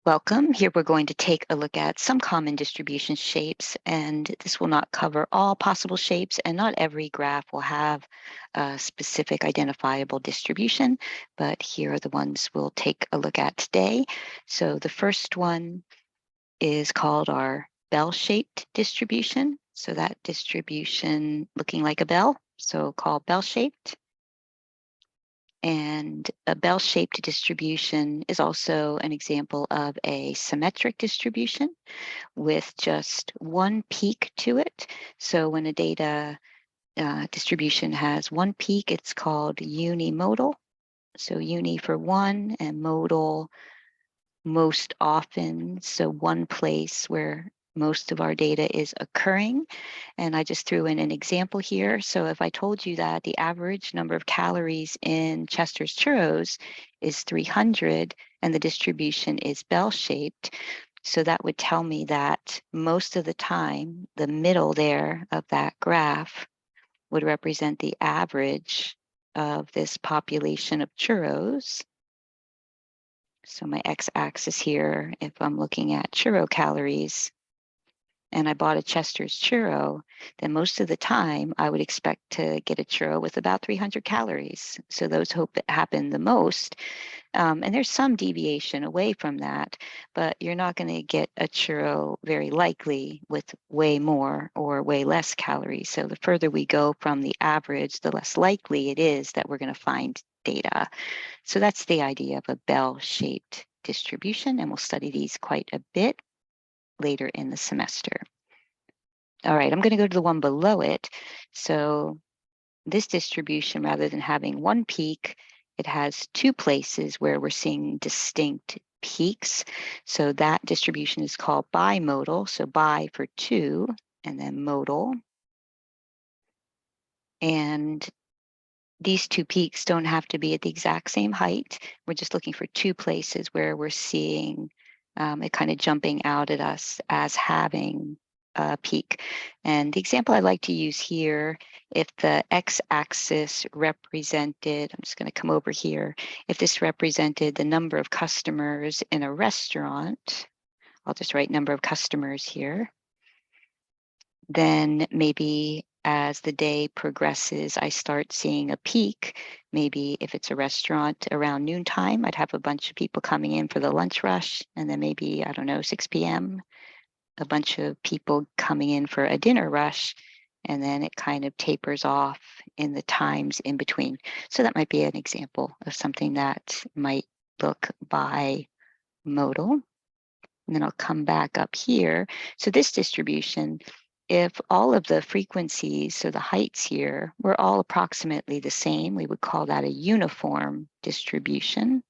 Welcome. Here we're going to take a look at some common distribution shapes, and this will not cover all possible shapes, and not every graph will have a specific identifiable distribution, but here are the ones we'll take a look at today. So the first one is called our bell-shaped distribution. So that distribution looking like a bell, so called bell-shaped. And a bell-shaped distribution is also an example of a symmetric distribution with just one peak to it. So when a data distribution has one peak, it's called unimodal. So uni for one and modal most often. So one place where most of our data is occurring. And I just threw in an example here. So if I told you that the average number of calories in Chester's churros is 300 and the distribution is bell-shaped, so that would tell me that most of the time, the middle there of that graph would represent the average of this population of churros. So my x-axis here, if I'm looking at churro calories, and I bought a Chester's churro, then most of the time I would expect to get a churro with about 300 calories. So those happen the most. And there's some deviation away from that, but you're not going to get a churro very likely with way more or way less calories. So the further we go from the average, the less likely it is that we're going to find data. So that's the idea of a bell-shaped distribution, and we'll study these quite a bit later in the semester. All right, I'm going to go to the one below it. So this distribution, rather than having one peak, it has two places where we're seeing distinct peaks. So that distribution is called bimodal. So bi for two, and then modal. And these two peaks don't have to be at the exact same height. We're just looking for two places where we're seeing it kind of jumping out at us as having a peak. And the example I like to use here, if the x-axis represented, I'm just going to come over here, if this represented the number of customers in a restaurant, I'll just write number of customers here, then maybe as the day progresses, I start seeing a peak. Maybe if it's a restaurant around noontime, I'd have a bunch of people coming in for the lunch rush. And then maybe, I don't know, 6 p.m., a bunch of people coming in for a dinner rush. And then it kind of tapers off in the times in between. So that might be an example of something that might look bimodal. And then I'll come back up here. So this distribution, if all of the frequencies, so the heights here, were all approximately the same, we would call that a uniform distribution.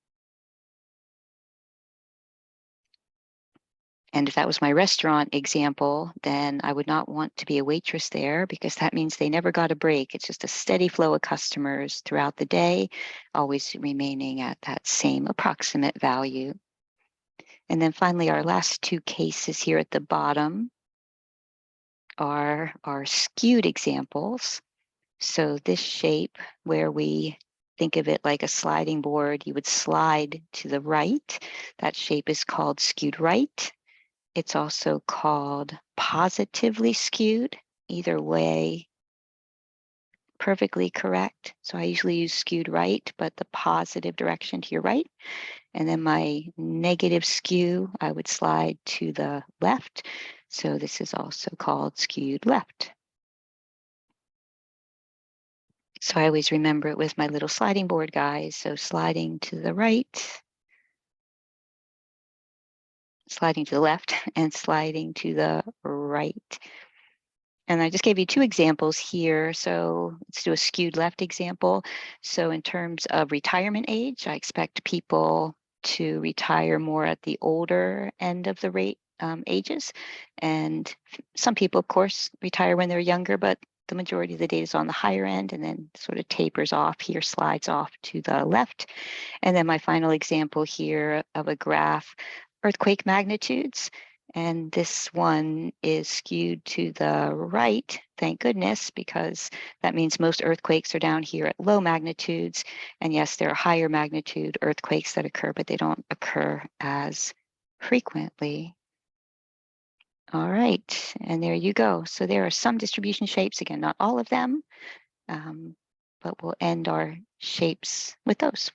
And if that was my restaurant example, then I would not want to be a waitress there, because that means they never got a break. It's just a steady flow of customers throughout the day, always remaining at that same approximate value. And then finally, our last two cases here at the bottom are our skewed examples. So this shape, where we think of it like a sliding board, you would slide to the right. That shape is called skewed right. It's also called positively skewed. Either way, perfectly correct. So I usually use skewed right, but the positive direction to your right. And then my negative skew, I would slide to the left. So this is also called skewed left. So I always remember it with my little sliding board, guys. So sliding to the right, sliding to the left, and sliding to the right. And I just gave you two examples here. So let's do a skewed left example. So in terms of retirement age, I expect people to retire more at the older end of the rate ages. And some people, of course, retire when they're younger, but the majority of the data is on the higher end, and then sort of tapers off here, slides off to the left. And then my final example here of a graph, earthquake magnitudes. And this one is skewed to the right, thank goodness, because that means most earthquakes are down here at low magnitudes. And yes, there are higher magnitude earthquakes that occur, but they don't occur as frequently. All right, and there you go. So there are some distribution shapes, again, not all of them, but we'll end our shapes with those.